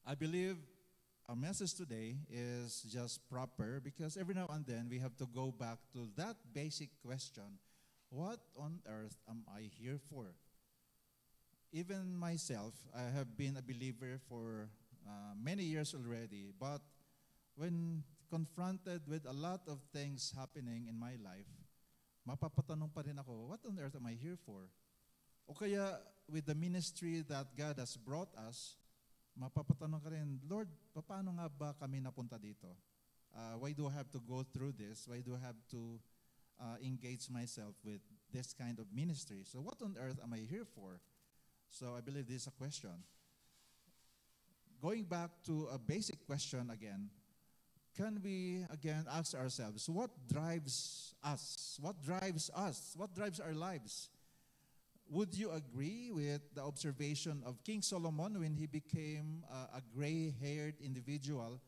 I believe our message today is just proper because every now and then we have to go back to that basic question, what on earth am I here for? Even myself, I have been a believer for many years already, but when confronted with a lot of things happening in my life, mapapatanong pa rin ako, what on earth am I here for? O kaya with the ministry that God has brought us, mapapatanong ka rin, Lord, paano nga ba kami napunta dito? Why do I have to go through this? Why do I have to engage myself with this kind of ministry? So what on earth am I here for? So I believe this is a question. Going back to a basic question again, can we again ask ourselves, what drives us? What drives us? What drives our lives? Would you agree with the observation of King Solomon when he became a gray-haired individual?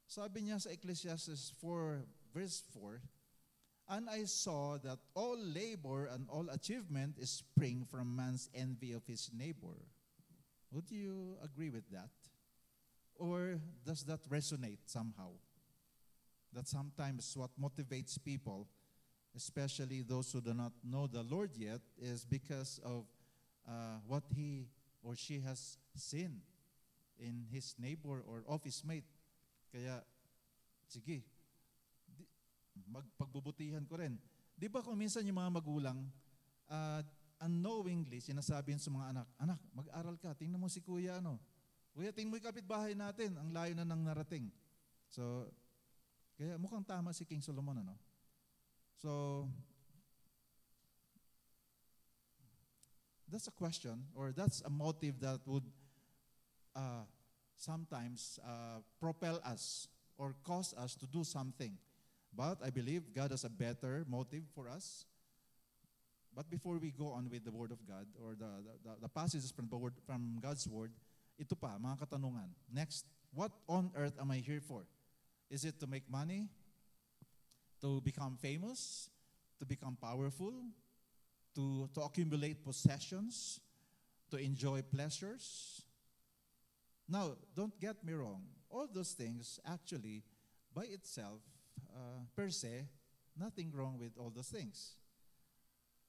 Sabi niya sa Ecclesiastes 4, verse 4, "And I saw that all labor and all achievement is spring from man's envy of his neighbor." Would you agree with that? Or does that resonate somehow? That sometimes what motivates people, especially those who do not know the Lord yet, is because of what he or she has seen in his neighbor or office mate. Kaya, sige, magpagbubutihan ko rin. Di ba kung minsan yung mga magulang, unknowingly, sinasabi sa mga anak, anak, mag-aral ka, tingnan mo si kuya, kuya, tingnan mo yung kapitbahay natin, ang layo na nang narating. So, kaya mukhang tama si King Solomon, So, that's a question, or that's a motive that would sometimes propel us or cause us to do something. But I believe God has a better motive for us. But before we go on with the Word of God, or the passages from God's Word, ito pa, mga katanungan. Next, what on earth am I here for? Is it to make money? To become famous, to become powerful, to accumulate possessions, to enjoy pleasures? Now, don't get me wrong. All those things actually, by itself, per se, nothing wrong with all those things.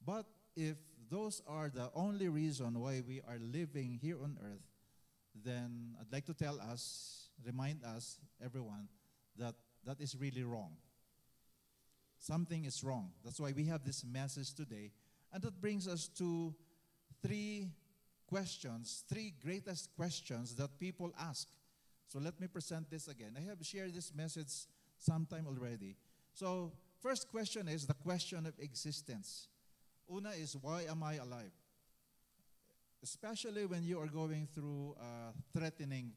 But if those are the only reason why we are living here on earth, then I'd like to remind us, everyone, that that is really wrong. Something is wrong. That's why we have this message today. And that brings us to three greatest questions that people ask. So let me present this again. I have shared this message sometime already. So first question is the question of existence. Una is, why am I alive? Especially when you are going through a threatening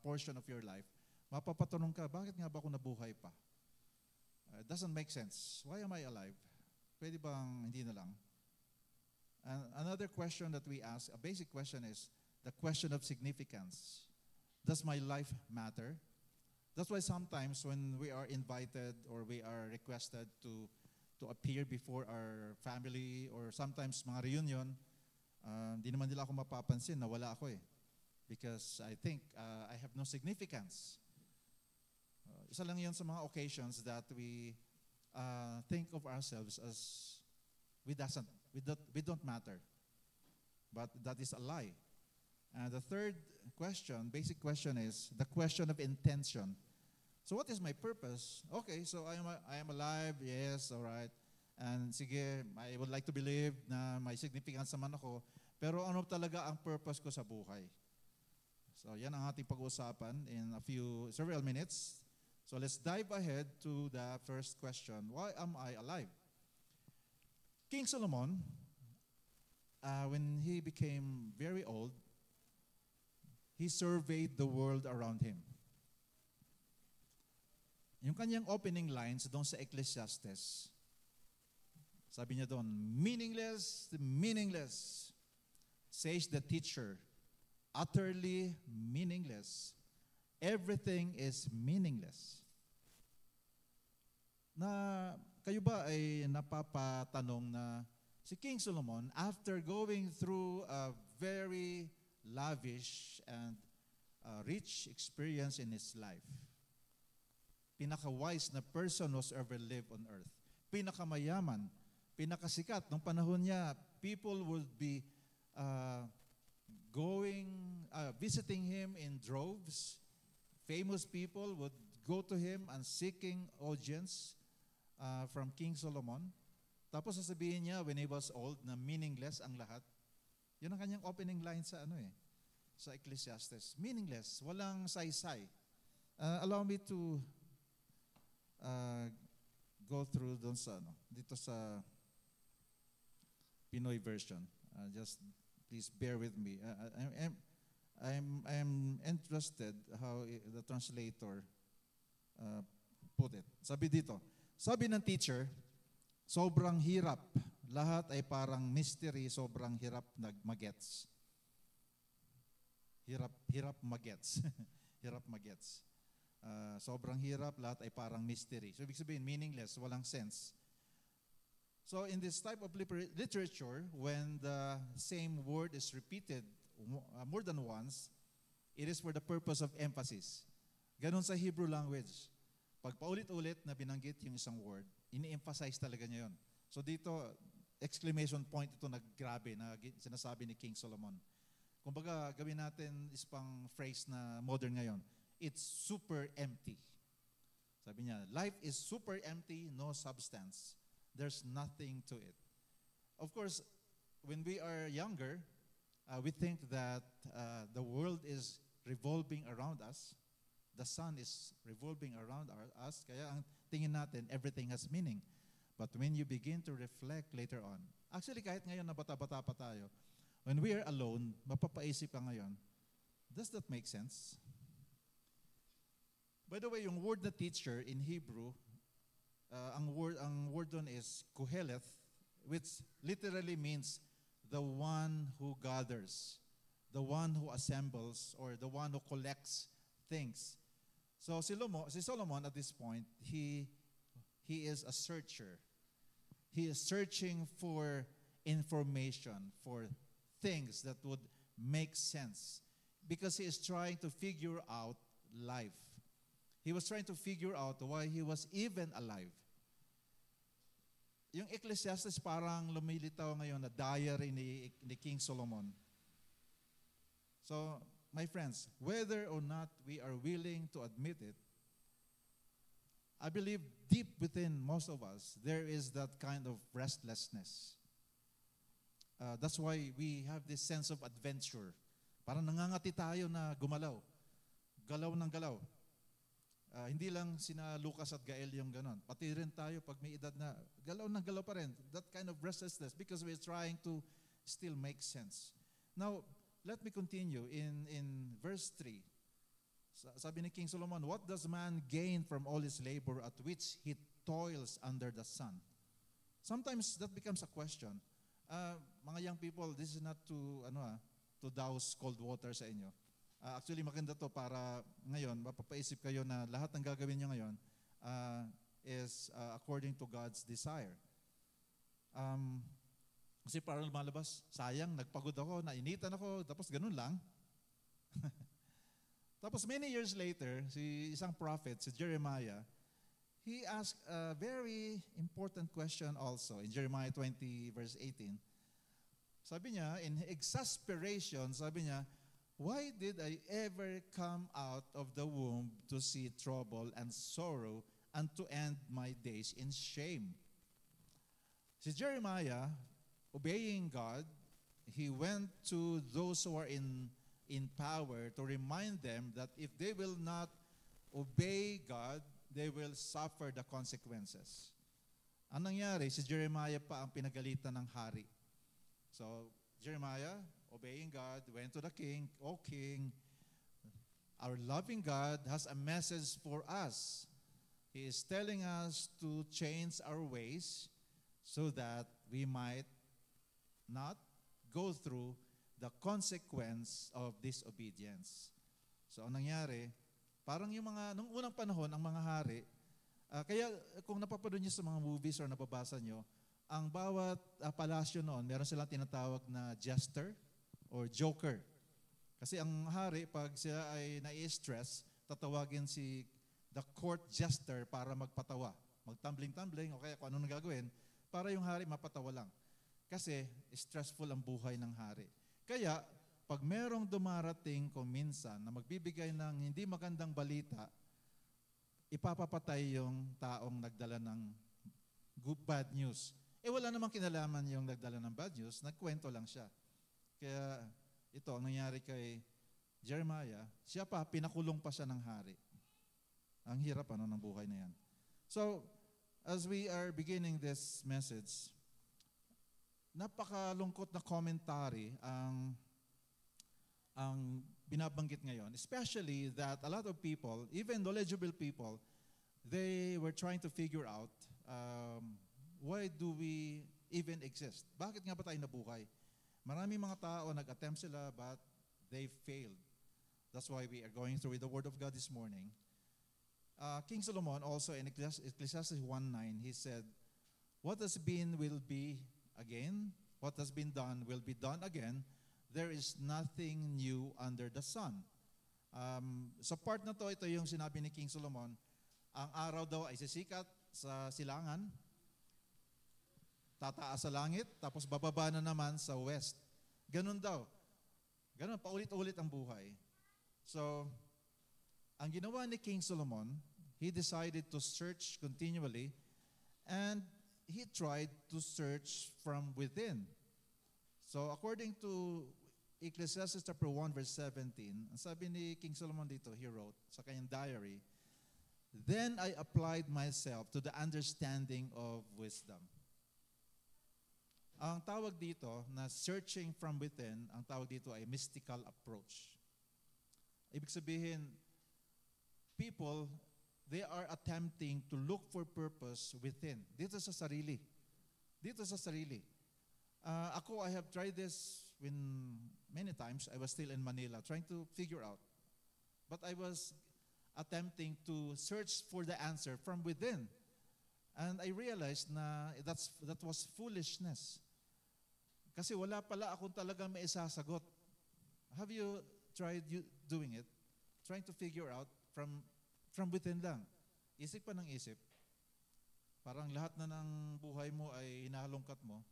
portion of your life, mapapatanong ka, bakit nga ba ako nabuhay pa? It doesn't make sense. Why am I alive? Pwede bang hindi na lang? And another question that we ask, a basic question, is the question of significance. Does my life matter? That's why sometimes when we are invited or we are requested to appear before our family, or sometimes mga reunion, hindi naman nila ako mapapansin na wala ako because I think I have no significance. Isa lang yan sa mga occasions that we think of ourselves as we don't matter. But that is a lie. And the third question, basic question, is the question of intention. So what is my purpose? Okay, so I am alive, yes, all right. And sige, I would like to believe na may significance naman ako, pero ano talaga ang purpose ko sa buhay? So yan ang ating pag-uusapan in several minutes. So let's dive ahead to the first question. Why am I alive? King Solomon, when he became very old, he surveyed the world around him. Yung kanyang opening lines doon sa Ecclesiastes, sabi niya doon, meaningless, meaningless, says the teacher, utterly meaningless. Everything is meaningless. Na kayo ba ay napapatanong na si King Solomon, after going through a very lavish and rich experience in his life. Pinaka-wise na person who's ever lived on earth. Pinakamayaman, pinakasikat. Nung panahon niya, people would be visiting him in droves. Famous people would go to him and seeking audience from King Solomon. Tapos sasabihin niya when he was old na meaningless ang lahat. Yun ang kanyang opening line sa sa Ecclesiastes. Meaningless, walang saysay. Allow me to go through doon sa dito sa Pinoy version. Just please bear with me. I'm interested how the translator put it. Sabi dito, sabi ng teacher, sobrang hirap. Lahat ay parang mystery, sobrang hirap magets. Hirap magets. Hirap magets. Sobrang hirap, lahat ay parang mystery. So ibig sabihin, meaningless, walang sense. So in this type of literature, when the same word is repeated more than once, it is for the purpose of emphasis. Ganon sa Hebrew language. Pag paulit-ulit na binanggit yung isang word, ini-emphasize talaga niya yun. So dito, exclamation point ito na grabe na sinasabi ni King Solomon. Kumbaga, gawin natin pang phrase na modern ngayon. It's super empty. Sabi niya, life is super empty, no substance. There's nothing to it. Of course, when we are younger, we think that the world is revolving around us. The sun is revolving around us. Kaya ang tingin natin, everything has meaning. But when you begin to reflect later on, actually kahit ngayon na bata-bata pa tayo, when we are alone, mapapaisip ka ngayon, does that make sense? By the way, yung word na teacher in Hebrew, ang word doon is kuheleth, which literally means the one who gathers, the one who assembles, or the one who collects things. So si Solomon at this point, he is a searcher. He is searching for information, for things that would make sense, because he is trying to figure out life. He was trying to figure out why he was even alive. Yung Ecclesiastes parang lumilitaw ngayon na diary ni King Solomon. So, my friends, whether or not we are willing to admit it, I believe deep within most of us, there is that kind of restlessness. That's why we have this sense of adventure. Parang nangangati tayo na gumalaw. Galaw ng galaw. Hindi lang sina Lucas at Gael yung ganon. Pati rin tayo pag may edad na, galaw ng galaw pa rin. That kind of restlessness because we're trying to still make sense. Now, let me continue in verse 3. Sabi ni King Solomon, what does man gain from all his labor at which he toils under the sun? Sometimes that becomes a question. Mga young people, this is not to douse cold water sa inyo. Actually, maganda to para ngayon, mapapaisip kayo na lahat ng gagawin nyo ngayon is according to God's desire. Kasi parang lumalabas, sayang, nagpagod ako, nainitan ako, tapos ganun lang. Tapos many years later, isang prophet, si Jeremiah, he asked a very important question also in Jeremiah 20 verse 18. Sabi niya, in exasperation, sabi niya, why did I ever come out of the womb to see trouble and sorrow and to end my days in shame? Si Jeremiah, obeying God, he went to those who are in power to remind them that if they will not obey God, they will suffer the consequences. Ang nangyari, si Jeremiah pa ang pinagalitan ng hari. So, Jeremiah, obeying God, went to the king, "O king, our loving God has a message for us. He is telling us to change our ways so that we might not go through the consequence of disobedience." So, ang nangyari, parang yung nung unang panahon, ang mga hari, kaya kung napapanood niyo sa mga movies or nababasa niyo, ang bawat palasyo noon, meron silang tinatawag na jester or joker. Kasi ang hari, pag siya ay nai-stress, tatawagin the court jester para magpatawa. Magtumbling-tumbling o kaya kung ano nang gagawin para yung hari mapatawa lang. Kasi stressful ang buhay ng hari. Kaya, pag merong dumarating kung minsan na magbibigay ng hindi magandang balita, ipapapatay yung taong nagdala ng bad news. Wala namang kinalaman yung nagdala ng bad news, nagkwento lang siya. Kaya ito, ang nangyari kay Jeremiah, siya pa, pinakulong pa siya ng hari. Ang hirap ng buhay na yan. So, as we are beginning this message, napakalungkot na commentary ang binabanggit ngayon, especially that a lot of people, even knowledgeable people, they were trying to figure out why do we even exist? Bakit nga ba tayo nabuhay? Maraming mga tao nag-attempt sila but they failed. That's why we are going through with the Word of God this morning. King Solomon also in Ecclesiastes 1:9, he said, what has been will be again, what has been done will be done again. There is nothing new under the sun. Sa part na to, ito yung sinabi ni King Solomon, ang araw daw ay sisikat sa silangan, tataas sa langit, tapos bababa na naman sa west. Ganun daw. Ganun, paulit-ulit ang buhay. So, ang ginawa ni King Solomon, he decided to search continually and he tried to search from within. So, according to Ecclesiastes chapter 1 verse 17, ang sabi ni King Solomon dito, he wrote sa kanyang diary, then I applied myself to the understanding of wisdom. Ang tawag dito na searching from within, ang tawag dito ay mystical approach. Ibig sabihin, people, they are attempting to look for purpose within. Dito sa sarili. Dito sa sarili. Ako, I have tried this when many times I was still in Manila trying to figure out. But I was attempting to search for the answer from within. And I realized na that was foolishness. Kasi wala pala akong talagang may isasagot. Have you tried doing it? Trying to figure out from within lang. Isip pa ng isip. Parang lahat na ng buhay mo ay hinahalongkat mo.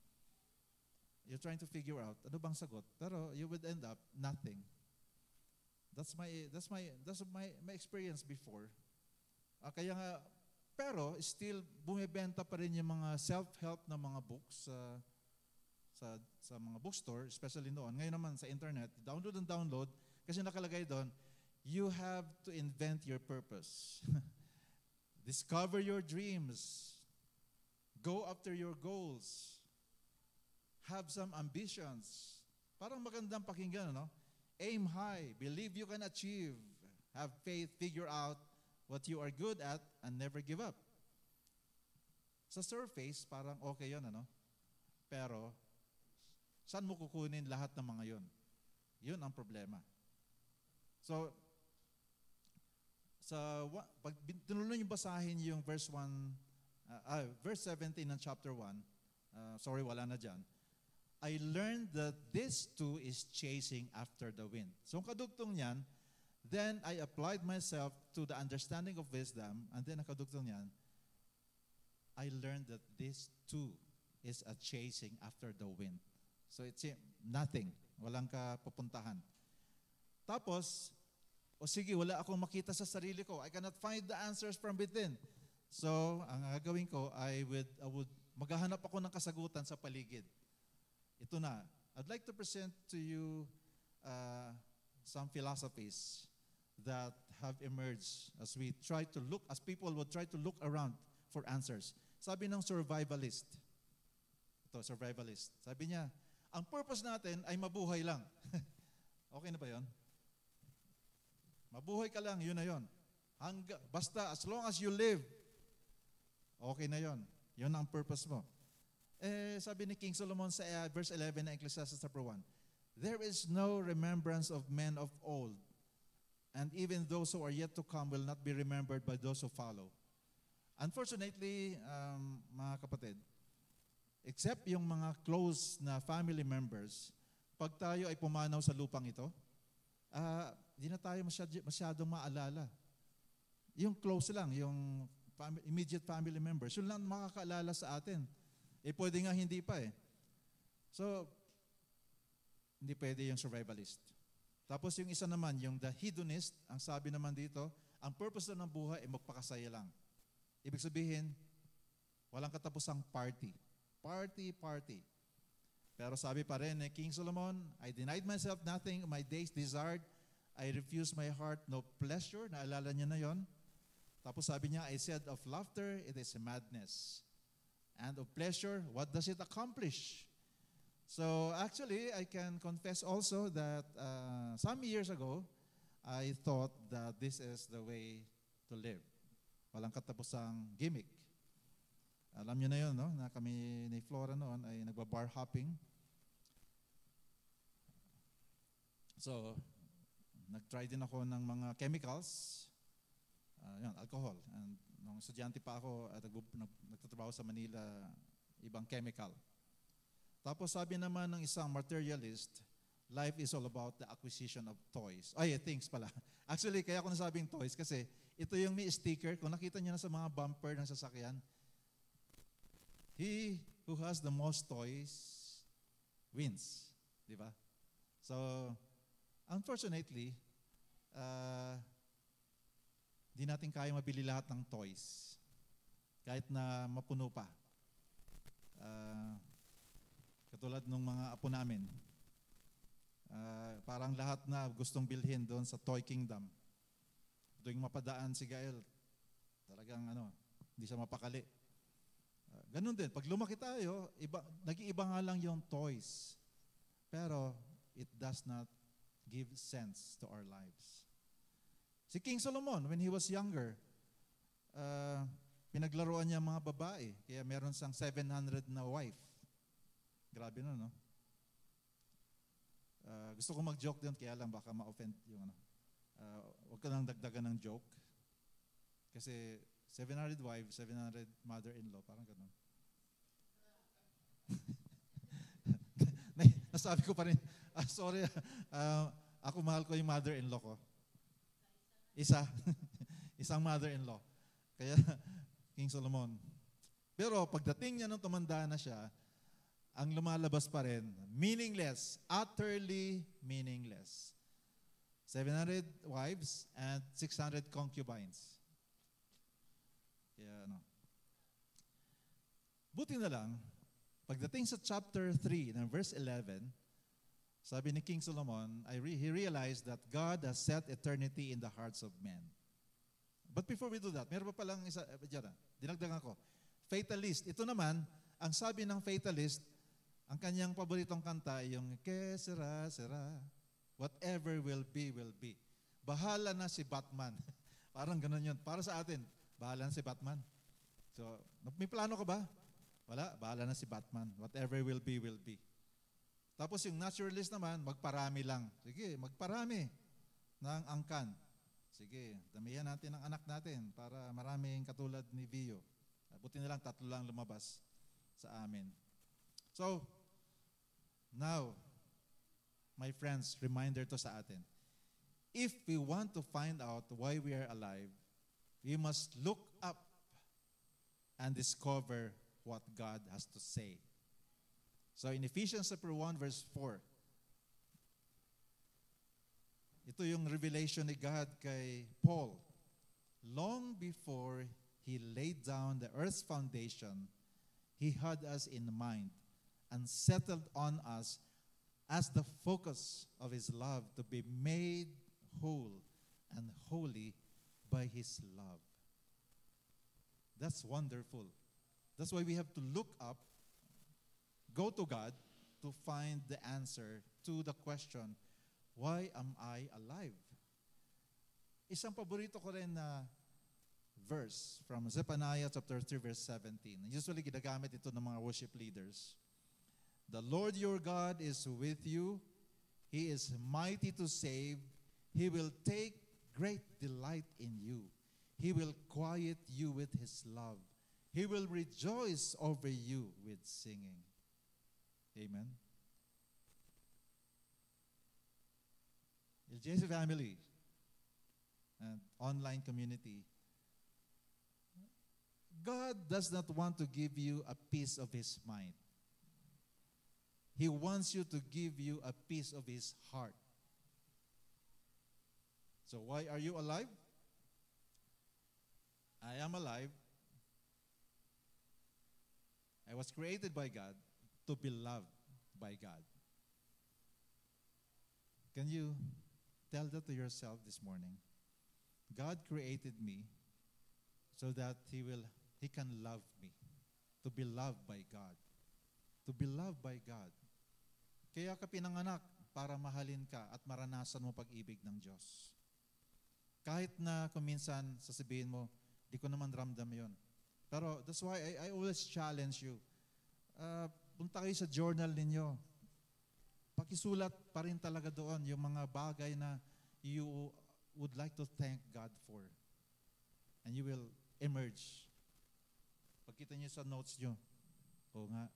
You're trying to figure out ano bang sagot, pero you would end up nothing. That's my experience before. Kaya nga, pero still bumibenta pa rin yung mga self-help na mga books sa mga bookstore, especially noon. Ngayon naman sa internet, download kasi nakalagay doon, you have to invent your purpose. Discover your dreams. Go after your goals. Have some ambitions. Parang magandang pakinggan, no? Aim high. Believe you can achieve. Have faith. Figure out what you are good at and never give up. Sa surface, parang okay yun, ano? Pero, saan mo kukunin lahat ng mga yun? Yun ang problema. So, pag tinuloy niyo basahin yung verse 17 ng chapter 1, sorry, wala na dyan. I learned that this too is chasing after the wind. So, ang kadugtong niyan, then I applied myself to the understanding of wisdom, and then ang kadugtong niyan, I learned that this too is a chasing after the wind. So, it's nothing. Walang kapupuntahan. Tapos, sige, wala akong makita sa sarili ko. I cannot find the answers from within. So, ang gagawin ko, maghahanap ako ng kasagutan sa paligid. Ito na. I'd like to present to you some philosophies that have emerged as people would try to look around for answers. Sabi ng survivalist. Sabi niya, ang purpose natin ay mabuhay lang. Okay na ba yon? Mabuhay ka lang, yun na yun. Basta, as long as you live, okay na yun. Yun ang purpose mo. Sabi ni King Solomon sa verse 11 ng Ecclesiastes chapter 1, there is no remembrance of men of old, and even those who are yet to come will not be remembered by those who follow. Unfortunately, mga kapatid, except yung mga close na family members, pag tayo ay pumanaw sa lupang ito, di na tayo masyadong maalala. Yung close lang, yung immediate family members, yun lang makakaalala sa atin. Pwede nga hindi pa eh. So, hindi pwede yung survivalist. Tapos yung isa naman, yung the hedonist, ang sabi naman dito, ang purpose na ng buhay ay magpakasaya lang. Ibig sabihin, walang katapusang party. Party. Pero sabi pa rin ni King Solomon, I denied myself nothing, my days desired, I refused my heart, no pleasure. Naalala niya na yon. Tapos sabi niya, I said of laughter, it is a madness. And of pleasure, what does it accomplish? So actually, I can confess also that some years ago, I thought that this is the way to live. Walang katapusang gimmick. Alam niyo na yun, no? Na kami ni Flora noon ay nagba-bar hopping. So, nag-try din ako ng mga chemicals, alcohol. And nung estudyante pa ako at nagtatrabaho sa Manila, ibang chemical. Tapos sabi naman ng isang materialist, life is all about the acquisition of toys. Things pala. Actually, kaya ako nasabing toys kasi ito yung may sticker. Kung nakita niyo na sa mga bumper ng sasakyan, he who has the most toys wins. Di ba? So, unfortunately, di natin kaya mabili lahat ng toys. Kahit na mapuno pa. Katulad ng mga apo namin. Parang lahat na gustong bilhin doon sa Toy Kingdom. Tuwing mapadaan si Gael, talagang hindi siya mapakali. Ganun din, pag lumaki tayo, nag-iiba nga lang yung toys. Pero it does not give sense to our lives. Si King Solomon, when he was younger, pinaglaruan niya mga babae. Kaya meron siyang 700 na wife. Grabe no? Gusto ko mag-joke din, kaya lang baka ma-offend yung huwag ka lang dagdagan ng joke. Kasi 700 wives, 700 mother-in-law, parang ganun. Nasabi ko pa rin, sorry, ako mahal ko yung mother-in-law ko. Isang mother-in-law. Kaya, King Solomon. Pero pagdating niya nung tumanda na siya, ang lumalabas pa rin, meaningless, utterly meaningless. 700 wives and 600 concubines. Kaya buti na lang, pagdating sa chapter 3, ng verse 11, sabi ni King Solomon, he realized that God has set eternity in the hearts of men. But before we do that, meron pa palang isa, dinagdagan ko. Fatalist. Ito naman, ang sabi ng fatalist, ang kanyang paboritong kanta ay yung, Que sera, sera, whatever will be, will be. Bahala na si Batman. Parang ganun yun. Para sa atin, bahala na si Batman. So, may plano ka ba? Wala, bahala na si Batman. Whatever will be, will be. Tapos yung naturalist naman, magparami lang. Sige, magparami ng angkan. Sige, damihan natin ang anak natin para maraming katulad ni Vio. Buti na lang, 3 lang lumabas sa amin. So, now, my friends, reminder to sa atin. If we want to find out why we are alive, we must look up and discover what God has to say. So in Ephesians chapter 1 verse 4, ito yung revelation ni God kay Paul. Long before he laid down the earth's foundation, he had us in mind and settled on us as the focus of his love to be made whole and holy by his love. That's wonderful. That's why we have to look up, go to God to find the answer to the question, why am I alive? Isang paborito ko rin na verse from Zephaniah chapter 3 verse 17. Usually ginagamit ito ng mga worship leaders. The Lord your God is with you. He is mighty to save. He will take great delight in you. He will quiet you with his love. He will rejoice over you with singing. Amen. LJC family, and online community, God does not want to give you a piece of His mind. He wants you to give you a piece of His heart. So why are you alive? I am alive. I was created by God to be loved by God. Can you tell that to yourself this morning? God created me so that He can love me. To be loved by God. To be loved by God. Kaya ka pinanganak para mahalin ka at maranasan mo pag-ibig ng Diyos. Kahit na kuminsan sasabihin mo, di ko naman ramdam yon. Pero that's why I always challenge you. Punta kayo sa journal ninyo. Pakisulat pa rin talaga doon yung mga bagay na you would like to thank God for. And you will emerge. Pagkita nyo sa notes nyo, o nga,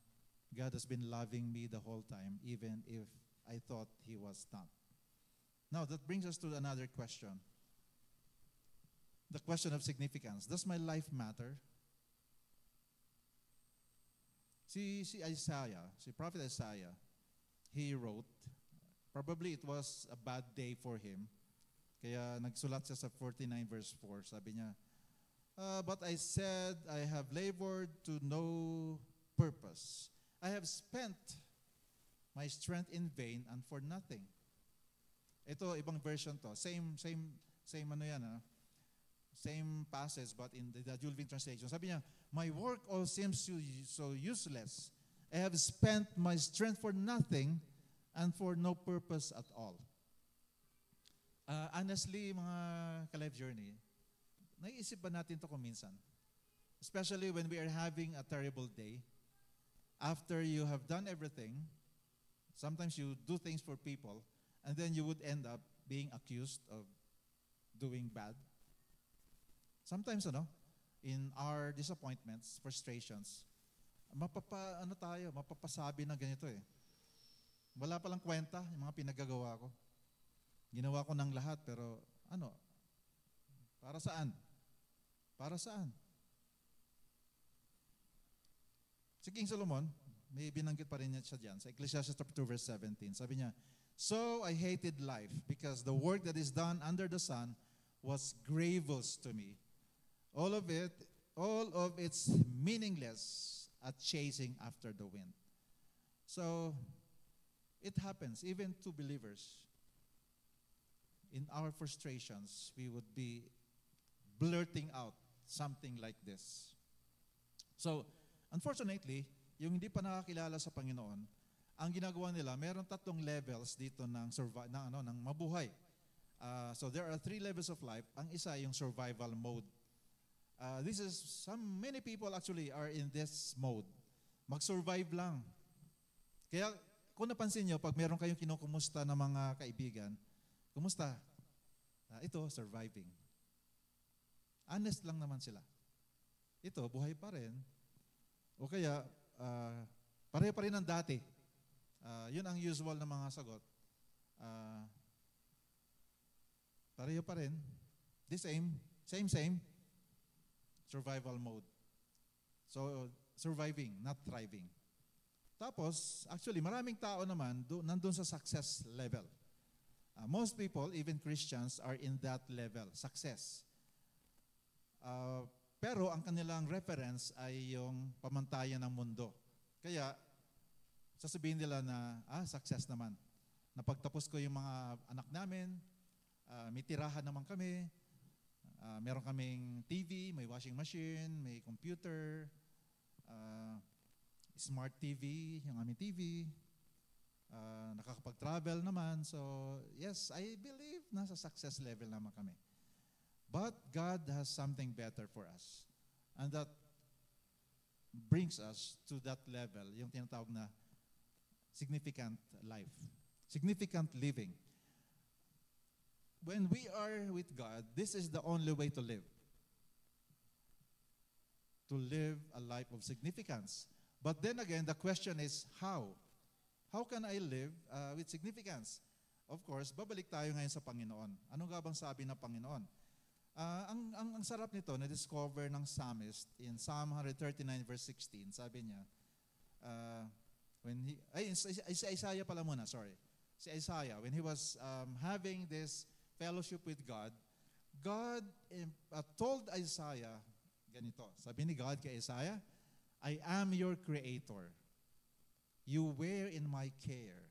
God has been loving me the whole time, even if I thought He was not. Now, that brings us to another question. The question of significance. Does my life matter? Si Isaiah, si Prophet Isaiah, he wrote, probably it was a bad day for him, kaya nagsulat siya sa 49 verse 4, sabi niya, but I said, I have labored to no purpose. I have spent my strength in vain and for nothing. Ito, ibang version to. Same ano yan, same passage, but in the Julvin translation. Sabi niya, my work all seems so useless. I have spent my strength for nothing and for no purpose at all. Honestly, mga ka-life journey, naiisip ba natin ito kung minsan? Especially when we are having a terrible day. After you have done everything, sometimes you do things for people, and then you would end up being accused of doing bad. Sometimes, in our disappointments, frustrations, mapapasabi na ganito eh. Wala palang kwenta yung mga pinagagawa ko. Ginawa ko ng lahat, pero para saan? Para saan? Si King Solomon, may binanggit pa rin niya siya dyan. Sa Ecclesiastes chapter 2 verse 17, sabi niya, so I hated life because the work that is done under the sun was grievous to me. All of it's meaningless at chasing after the wind. So, it happens, even to believers. In our frustrations, we would be blurting out something like this. So, unfortunately, yung hindi pa nakakilala sa Panginoon, ang ginagawa nila, meron 3 levels dito ng mabuhay. So, there are 3 levels of life. Ang isa, yung survival mode. Many people actually are in this mode. Mag-survive lang. Kaya, kung napansin nyo, pag meron kayong kinukumusta ng mga kaibigan, kumusta? Ito, surviving. Honest lang naman sila. Ito, buhay pa rin. O kaya, pareho pa rin ng dati. Yun ang usual na mga sagot. Pareho pa rin. The same. Survival mode. So, surviving, not thriving. Tapos, actually, maraming tao naman nandun sa success level. Most people, even Christians, are in that level, success. Pero ang kanilang reference ay yung pamantayan ng mundo. Kaya, sasabihin nila na, success naman. Napagtapos ko yung mga anak namin, may tirahan naman kami, meron kaming TV, may washing machine, may computer, smart TV, yung aming TV, nakakapag-travel naman. So, yes, I believe nasa success level naman kami. But God has something better for us. And that brings us to that level, yung tinatawag na significant life, significant living. When we are with God, this is the only way to live. To live a life of significance. But then again, the question is how? How can I live with significance? of course, babalik tayo ngayon sa Panginoon. Ano nga bang sabi ng Panginoon? Ang sarap nito, na-discover ng psalmist in Psalm 139 verse 16. Sabi niya, si Isaiah pala muna, sorry. Si Isaiah, when he was having this fellowship with God, God told Isaiah, ganito, sabi ni God kay Isaiah, I am your creator. You were in my care,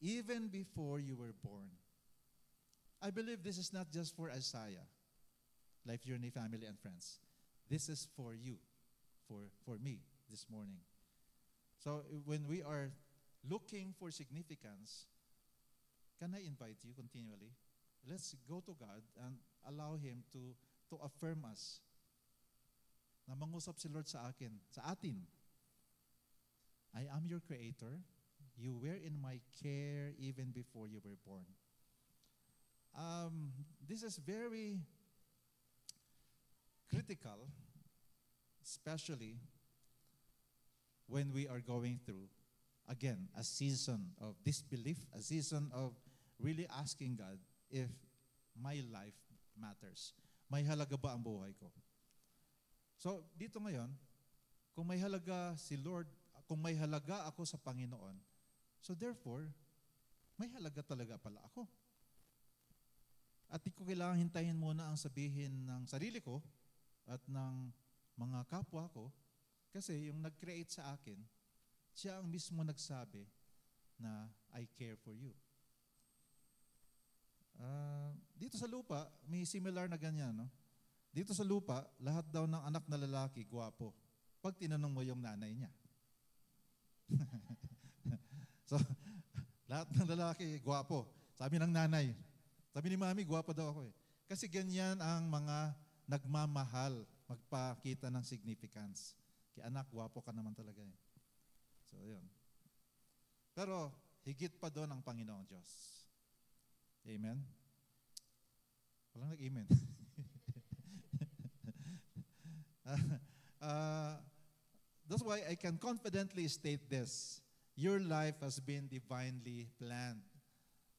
even before you were born. I believe this is not just for Isaiah, Life Journey family and friends. This is for you, for me this morning. So when we are looking for significance, can I invite you continually? Let's go to God and allow Him to affirm us. Na mangusap si Lord sa atin. I am your creator. You were in my care even before you were born. This is very critical, especially when we are going through, again, a season of disbelief, a season of really asking God if my life matters. May halaga ba ang buhay ko? So, dito ngayon, kung may halaga si Lord, kung may halaga ako sa Panginoon, so therefore, may halaga talaga pala ako. At di ko kailangan hintayin muna ang sabihin ng sarili ko at ng mga kapwa ko, kasi yung nag-create sa akin, siya ang mismo nagsabi na I care for you. Dito sa lupa, may similar na ganyan, no? Dito sa lupa, lahat daw ng anak na lalaki, gwapo. Pag tinanong mo yung nanay niya. So, lahat ng lalaki, gwapo. Sabi ng nanay. Sabi ni mami, gwapo daw ako eh. Kasi ganyan ang mga nagmamahal, magpakita ng significance. Kaya anak, gwapo ka naman talaga eh. So, yun. Pero, higit pa doon ang Panginoong Diyos. Amen? Walang nag-amen. That's why I can confidently state this. Your life has been divinely planned.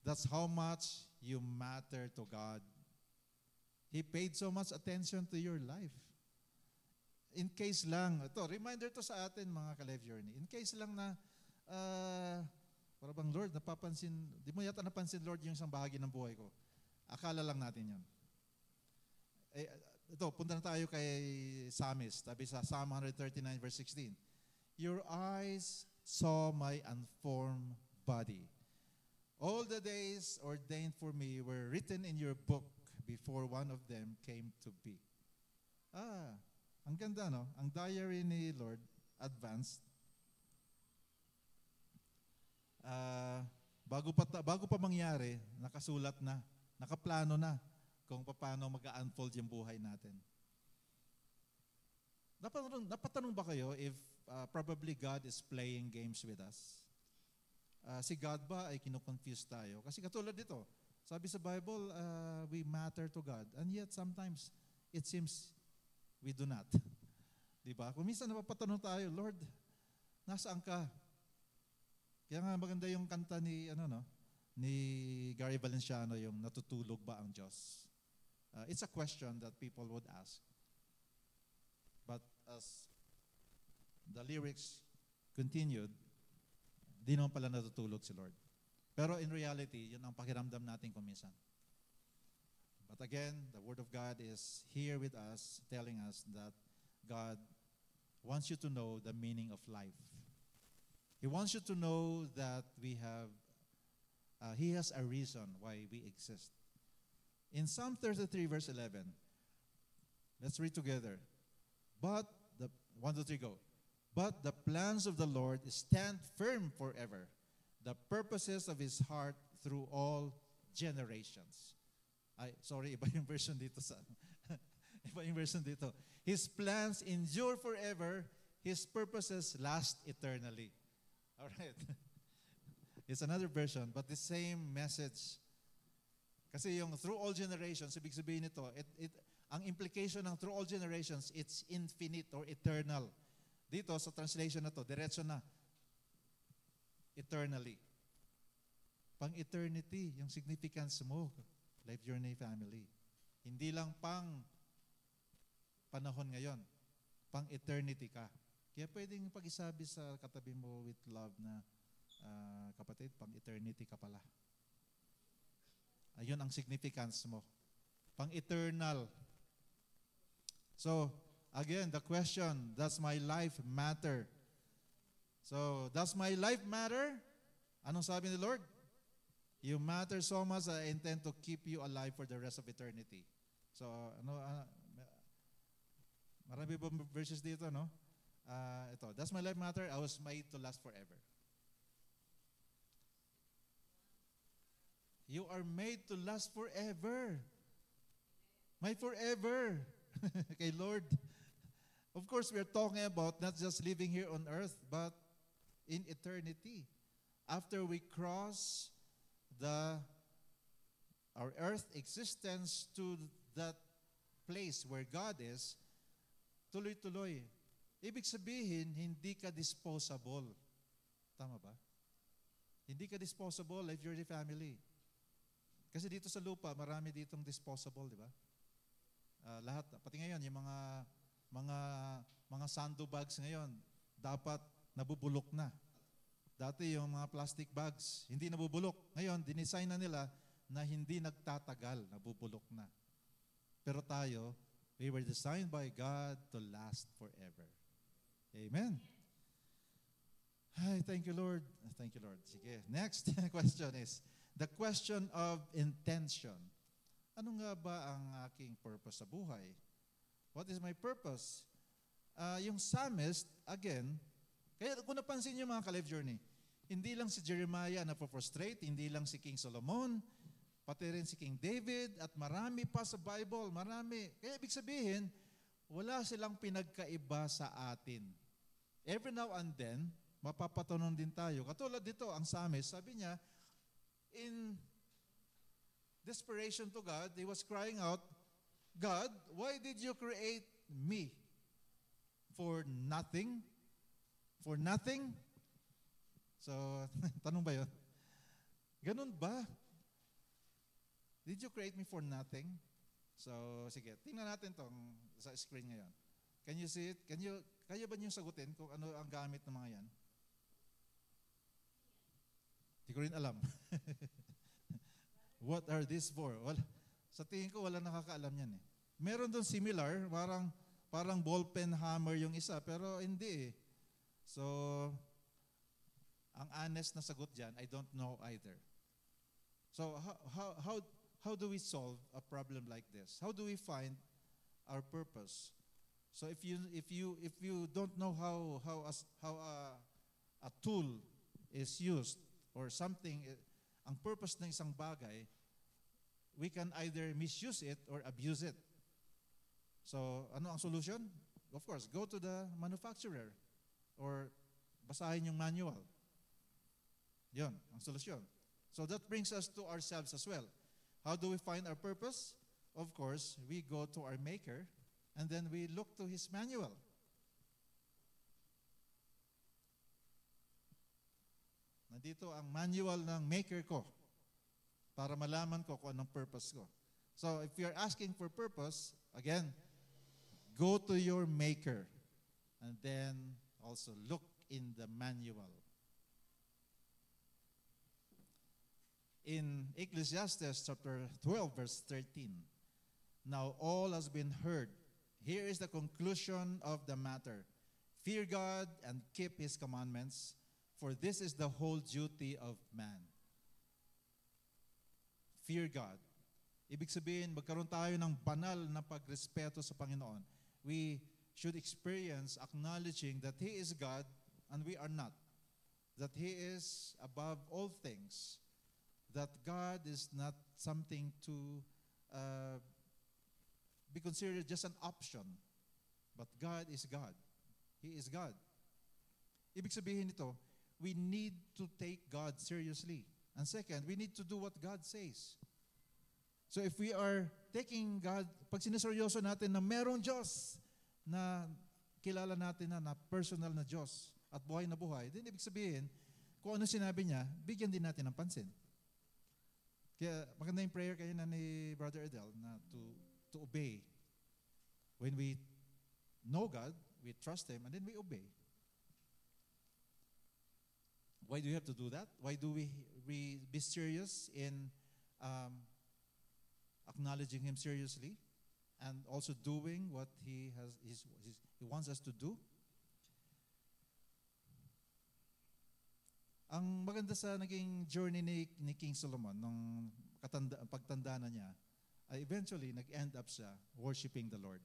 That's how much you matter to God. He paid so much attention to your life. In case lang, ito, reminder to sa atin mga ka-Life Journey. In case lang na, para bang Lord, napapansin, di mo yata napansin Lord yung isang bahagi ng buhay ko. Akala lang natin yan. Ito, punta na tayo kay Psalmist. Sabi sa Psalm 139 verse 16, Your eyes saw my unformed body. All the days ordained for me were written in your book before one of them came to be. Ang ganda, no? Ang diary ni Lord, advanced. Bago pa mangyari, nakasulat na, nakaplano na kung paano mag-unfold yung buhay natin. Napatanong ba kayo if probably God is playing games with us? Si God ba ay kino-confuse tayo? Kasi katulad dito, sabi sa Bible, we matter to God. And yet sometimes, it seems we do not. Diba? Kung minsan napapatanong tayo, Lord, nasaan ka? Kaya nga maganda yung kanta ni, ni Gary Valenciano, yung natutulog ba ang Diyos? It's a question that people would ask. But as the lyrics continued, di naman pala natutulog si Lord. Pero in reality, yun ang pakiramdam natin kung minsan. But again, the Word of God is here with us, telling us that God wants you to know the meaning of life. He wants you to know that He has a reason why we exist. In Psalm 33 verse 11, let's read together. But the 1, 2, 3, go. But the plans of the Lord stand firm forever, the purposes of His heart through all generations. Iba yung version dito sa iba yung version dito. His plans endure forever, His purposes last eternally. All right. It's another version, but the same message. Kasi yung through all generations, ibig sabihin nito, ang implication ng through all generations, it's infinite or eternal. Dito sa translation na to, diretso na. Eternally. Pang-eternity, yung significance mo, Life Journey family. Hindi lang pang panahon ngayon, pang-eternity ka. Kaya pwedeng pag-isabi sa katabi mo with love na, kapatid, pang-eternity ka pala. Ayun ang significance mo. Pang-eternal. So, again, the question, does my life matter? So, does my life matter? Anong sabi ni Lord? You matter so much that I intend to keep you alive for the rest of eternity. So, marami ba verses dito, no? Ito, does my life matter? I was made to last forever. You are made to last forever. My forever. Okay, Lord. Of course, we are talking about not just living here on earth, but in eternity. After we cross our earth existence to that place where God is, tuloy-tuloy. Ibig sabihin, hindi ka disposable. Tama ba? Hindi ka disposable, Life Journey family. Kasi dito sa lupa, marami ditong disposable, di ba? Lahat, pati ngayon, yung mga sandbags ngayon, dapat nabubulok na. Dati yung mga plastic bags, hindi nabubulok. Ngayon, dinesign na nila na hindi nagtatagal, nabubulok na. Pero tayo, we were designed by God to last forever. Amen. Hi, thank you, Lord. Thank you, Lord. Sige, next question is, the question of intention. Ano nga ba ang aking purpose sa buhay? What is my purpose? Yung psalmist, again, kaya kung napansin niyo mga ka-Life Journey, hindi lang si Jeremiah na frustrate, hindi lang si King Solomon, pati rin si King David, at marami pa sa Bible, marami. Kaya ibig sabihin, wala silang pinagkaiba sa atin. Every now and then, mapapatunon din tayo. Katulad dito, ang psalmist, sabi niya, in desperation to God, he was crying out, God, why did you create me? For nothing? For nothing? So, tanong ba yun? Ganun ba? Did you create me for nothing? So, sige, tingnan natin tong sa screen ngayon. Can you see it? Kaya ba niyo sagutin kung ano ang gamit ng mga yan? Hindi ko rin alam. What are these for? Well, sa tingin ko, wala nakakaalam yan eh. Meron doon similar, parang ballpen hammer yung isa, pero hindi eh. So, ang honest na sagot dyan, I don't know either. So, how do we solve a problem like this? How do we find our purpose? So, if you don't know how a tool is used or something, ang purpose ng isang bagay, we can either misuse it or abuse it. So, ano ang solution? Of course, go to the manufacturer or basahin yung manual. Yun, ang solusyon. So that brings us to ourselves as well. How do we find our purpose? Of course, we go to our Maker and then we look to His manual. Nandito ang manual ng Maker ko para malaman ko kung anong purpose ko. So if you're asking for purpose, again, go to your Maker and then also look in the manual. In Ecclesiastes chapter 12, verse 13, now all has been heard. Here is the conclusion of the matter. Fear God and keep His commandments, for this is the whole duty of man. Fear God. Ibig sabihin, magkaroon tayo ng banal na pagrespeto sa Panginoon. We should experience acknowledging that He is God and we are not. That He is above all things. That God is not something to be considered just an option. But God is God. He is God. Ibig sabihin nito, we need to take God seriously. And second, we need to do what God says. So if we are taking God, pag siniseryoso natin na merong Diyos na kilala natin na personal na Diyos at buhay na buhay, then ibig sabihin, kung ano sinabi niya, bigyan din natin ng pansin. Kaya maganda yung prayer kayo na ni Brother Edel na to obey. When we know God, we trust Him, and then we obey. Why do we have to do that? Why do we be serious in acknowledging Him seriously and also doing what He wants us to do? Ang maganda sa naging journey ni King Solomon nung pagtanda na niya, eventually nag-end up siya worshiping the Lord.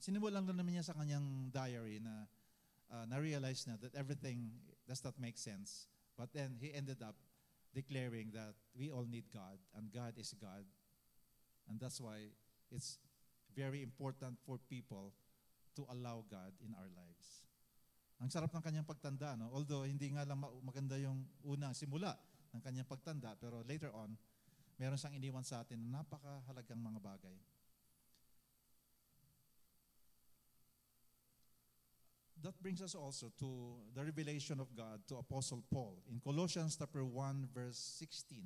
Sinimulan lang naman niya sa kanyang diary na na-realize na that everything does not make sense. But then he ended up declaring that we all need God and God is God. And that's why it's very important for people to allow God in our lives. Ang sarap ng kanyang pagtanda, no? Although hindi nga lang maganda yung unang simula ng kanyang pagtanda, pero later on, meron siyang iniwan sa atin na napakahalagang mga bagay. That brings us also to the revelation of God to Apostle Paul in Colossians chapter 1 verse 16.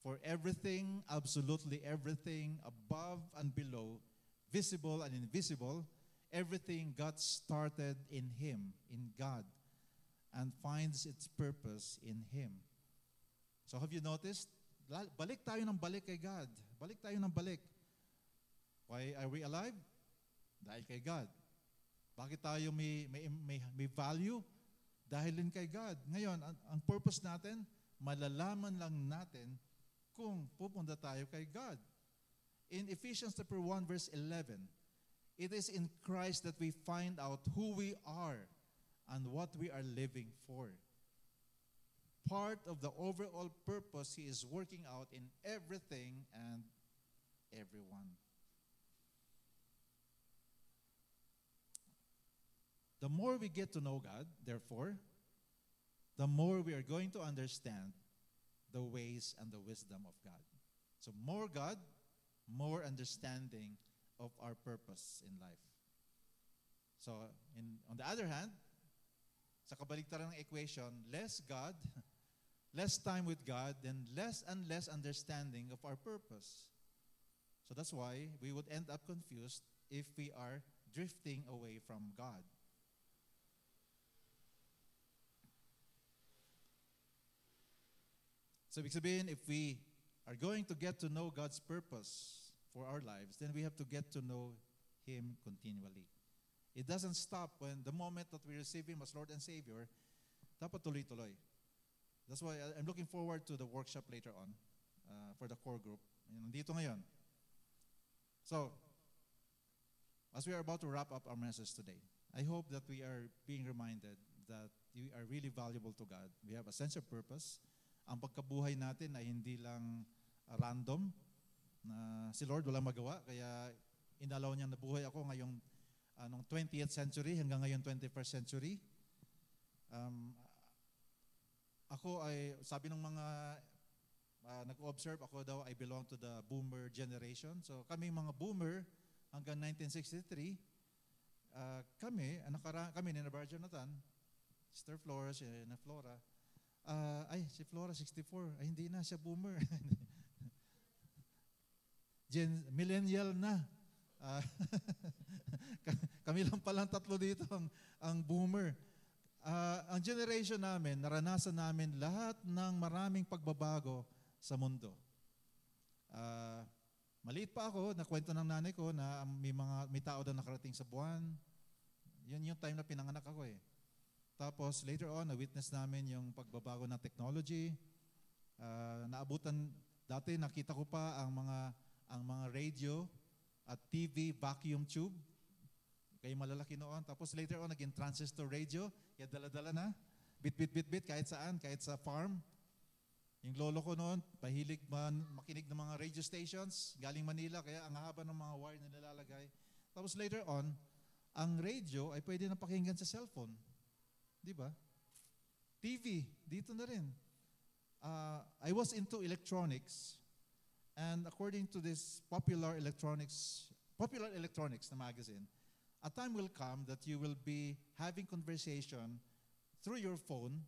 For everything, absolutely everything, above and below, visible and invisible, everything got started in Him, in God, and finds its purpose in Him. So have you noticed? Balik tayo ng balik kay God. Balik tayo ng balik. Why are we alive? Dahil kay God. Bakit tayo may value? Dahil din kay God. Ngayon, ang purpose natin, malalaman lang natin kung pupunta tayo kay God. In Ephesians chapter 1 verse 11, it is in Christ that we find out who we are and what we are living for. Part of the overall purpose He is working out in everything and everyone. The more we get to know God, therefore, the more we are going to understand the ways and the wisdom of God. So more God, more understanding of our purpose in life. So on the other hand, sa kabaliktaran ng equation, less God, less time with God, then less and less understanding of our purpose. So that's why we would end up confused if we are drifting away from God. So ibig sabihin, if we are going to get to know God's purpose for our lives, then we have to get to know Him continually. It doesn't stop when the moment that we receive Him as Lord and Savior, dapat tuloy-tuloy. That's why I'm looking forward to the workshop later on for the core group. Nandito ngayon. So, as we are about to wrap up our message today, I hope that we are being reminded that we are really valuable to God. We have a sense of purpose. Ang pagkabuhay natin ay hindi lang random, na si Lord walang magawa, kaya inalaw niyang nabuhay ako ngayong nung 20th century hanggang ngayon 21st century. Ako ay, sabi ng mga nag-observe, ako daw I belong to the boomer generation. So kami mga boomer hanggang 1963, kami ni Nabar Jonathan, Sister Flora, si na Flora, si Flora 64, ay hindi na siya boomer. Millennial na. Kami lang palang tatlo dito ang boomer. Ang generation namin, naranasan namin lahat ng maraming pagbabago sa mundo. Maliit pa ako, nakwento ng nanay ko na may tao daw nakarating sa buwan. Yun yung time na pinanganak ako eh. Tapos later on, na-witness namin yung pagbabago ng technology. Dati nakita ko pa ang mga radio at TV vacuum tube. Kaya malalaki noon. Tapos later on, naging transistor radio. Kaya dala-dala na. Bit, kahit saan, kahit sa farm. Yung lolo ko noon, pahilig makinig ng mga radio stations, galing Manila, kaya ang haba ng mga wire na nilalagay. Tapos later on, ang radio ay pwede na pakinggan sa cellphone. Di ba? TV, dito na rin. I was into electronics, and according to this popular electronics na magazine, a time will come that you will be having conversation through your phone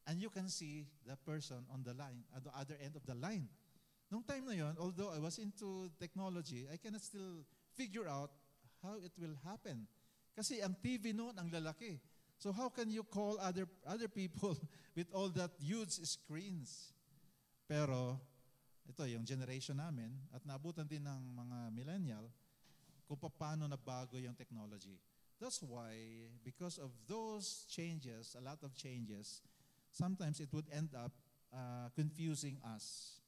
and you can see the person on the line, at the other end of the line. Nung time na yon, although I was into technology, I cannot still figure out how it will happen. Kasi ang TV noon, ang lalaki. So how can you call other people with all that huge screens? Pero, ito yung generation namin, at naabutan din ng mga millennial, kung paano nabago yung technology. That's why, because of those changes, a lot of changes, sometimes it would end up confusing us.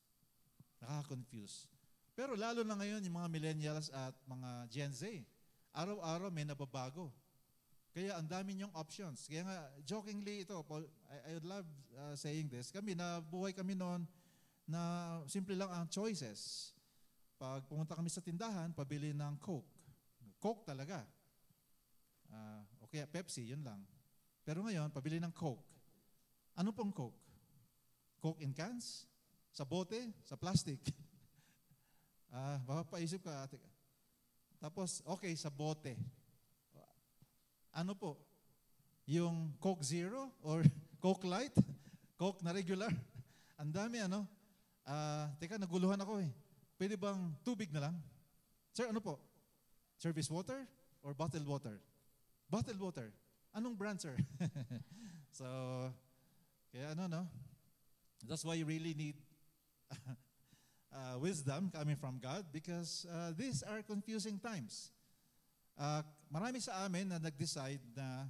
Nakaka-confuse. Pero lalo na ngayon, yung mga millennials at mga Gen Z, araw-araw may nababago. Kaya ang dami niyong options. Kaya nga, jokingly ito, Paul, I would love saying this. Kami, nabuhay kami noon na simple lang ang choices. Pag pumunta kami sa tindahan, pabili ng Coke. Coke talaga. O kaya Pepsi, yun lang. Pero ngayon, pabili ng Coke. Ano pong Coke? Coke in cans? Sa bote? Sa plastic? Mapapaisip ka. Tapos, okay, sa bote. Ano po? Yung Coke Zero or Coke Light? Coke na regular? Ang dami, ano? Teka, naguluhan ako eh. Pwede bang tubig na lang? Sir, ano po? Service water or bottled water? Bottled water. Anong brand, sir? So, kaya ano, no? That's why you really need wisdom coming from God because these are confusing times. Marami sa amin na nag-decide na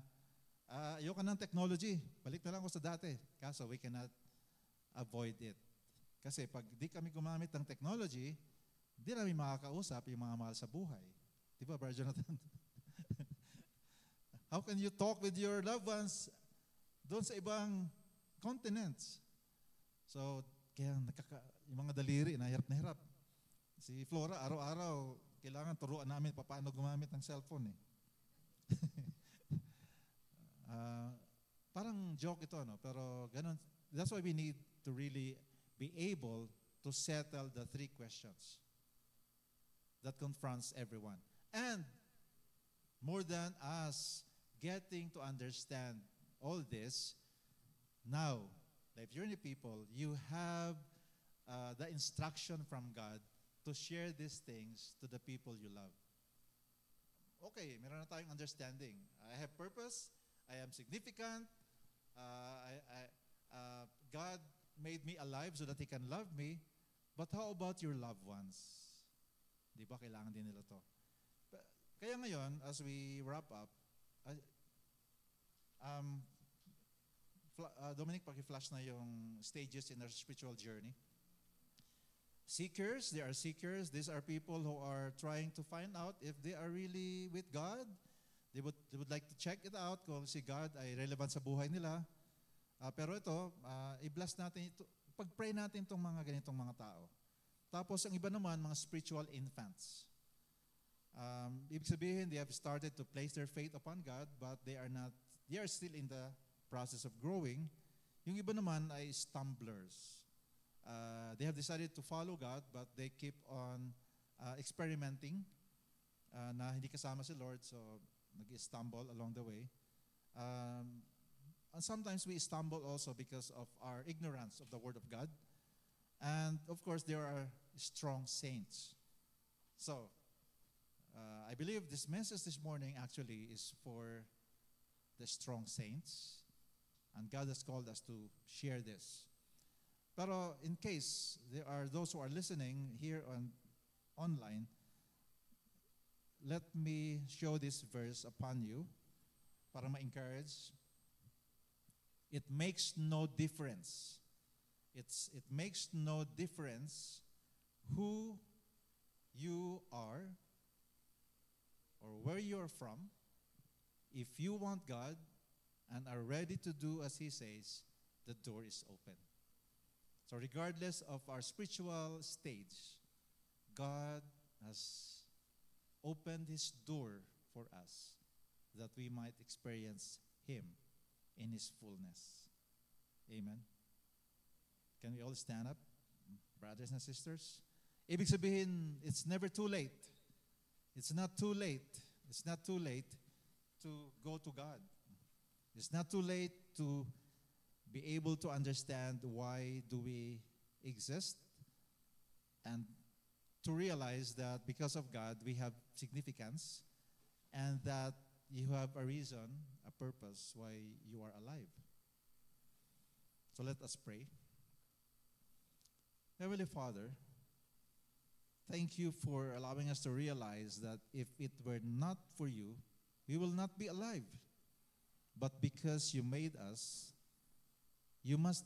ayoko ng technology. Balik na lang ako sa dati. Kaso we cannot avoid it. Kasi pag di kami gumamit ng technology, di namin makakausap yung mga mahal sa buhay. Di ba, Brother Jonathan? How can you talk with your loved ones doon sa ibang continents? So, kaya yung mga daliri, nahirap na hirap. Si Flora, araw-araw, kailangan turuan namin paano gumamit ng cellphone eh. Parang joke ito, no? Pero ganun, that's why we need to really be able to settle the 3 questions that confronts everyone. And more than us getting to understand all this, now, Life Journey people, you have the instruction from God to share these things to the people you love. Okay, meron na tayong understanding. I have purpose. I am significant. God made me alive so that He can love me. But how about your loved ones? Di ba kailangan din nila to? Kaya ngayon, as we wrap up, Dominic, paki-flash na yung stages in our spiritual journey. Seekers, they are seekers. These are people who are trying to find out if they are really with God. They would like to check it out kung si God ay relevant sa buhay nila. Pero ito, i-bless natin ito. Pag-pray natin itong mga ganitong mga tao. Tapos ang iba naman, mga spiritual infants. Ibig sabihin, they have started to place their faith upon God, but they are still in the process of growing. Yung iba naman ay stumblers. They have decided to follow God, but they keep on experimenting na hindi kasama si Lord, so nag-stumble along the way. And sometimes we stumble also because of our ignorance of the Word of God. And of course, there are strong saints. So, I believe this message this morning actually is for the strong saints. And God has called us to share this. Pero in case there are those who are listening here online, let me show this verse upon you para ma-encourage. It makes no difference. It makes no difference who you are or where you are from. If you want God and are ready to do as He says, the door is open. So regardless of our spiritual stage, God has opened His door for us that we might experience Him in His fullness. Amen. Can we all stand up, brothers and sisters? Ibig sabihin, it's never too late. It's not too late. It's not too late to go to God. It's not too late to be able to understand why do we exist, and to realize that because of God, we have significance, and that you have a reason, a purpose why you are alive. So let us pray. Heavenly Father, thank you for allowing us to realize that if it were not for you, we will not be alive. But because you made us, you must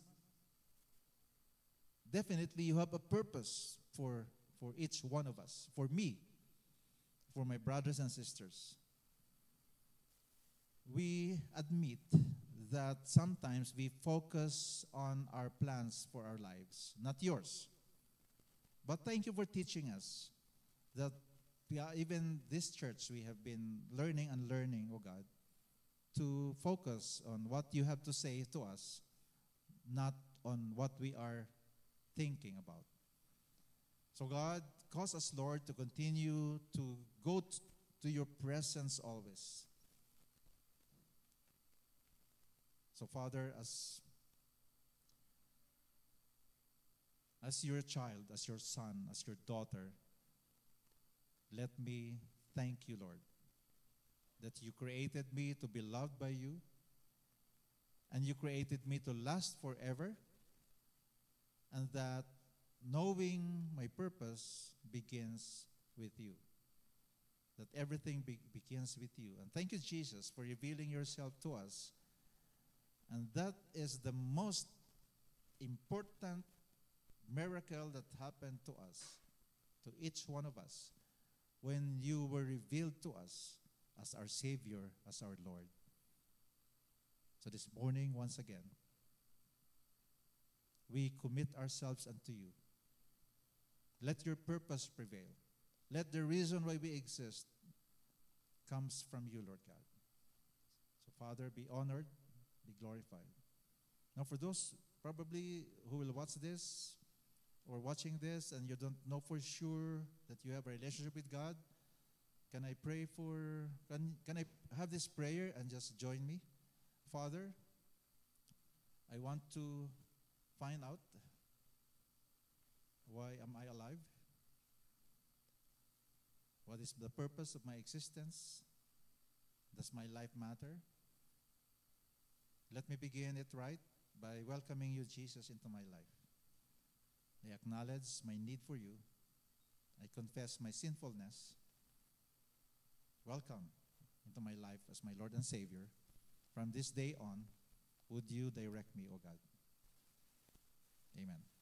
definitely, you have a purpose for each one of us, for me, for my brothers and sisters. We admit that sometimes we focus on our plans for our lives, not yours. But thank you for teaching us that even this church, we have been learning and learning, oh God, to focus on what you have to say to us, not on what we are thinking about. So God, cause us, Lord, to continue to go to your presence always. So Father, as your child, as your son, as your daughter, let me thank you, Lord, that you created me to be loved by you, and you created me to last forever, and that knowing my purpose begins with you. That everything begins with you. And thank you, Jesus, for revealing yourself to us. And that is the most important miracle that happened to us, to each one of us, when you were revealed to us as our Savior, as our Lord. So this morning, once again, we commit ourselves unto you. Let your purpose prevail. Let the reason why we exist comes from you, Lord God. So Father, be honored, be glorified. Now for those probably who will watch this or watching this and you don't know for sure that you have a relationship with God, can I have this prayer and just join me? Father, I want to find out, why am I alive? What is the purpose of my existence? Does my life matter? Let me begin it right by welcoming you, Jesus, into my life. I acknowledge my need for you. I confess my sinfulness. Welcome into my life as my Lord and Savior. From this day on, would you direct me, O God? Amen.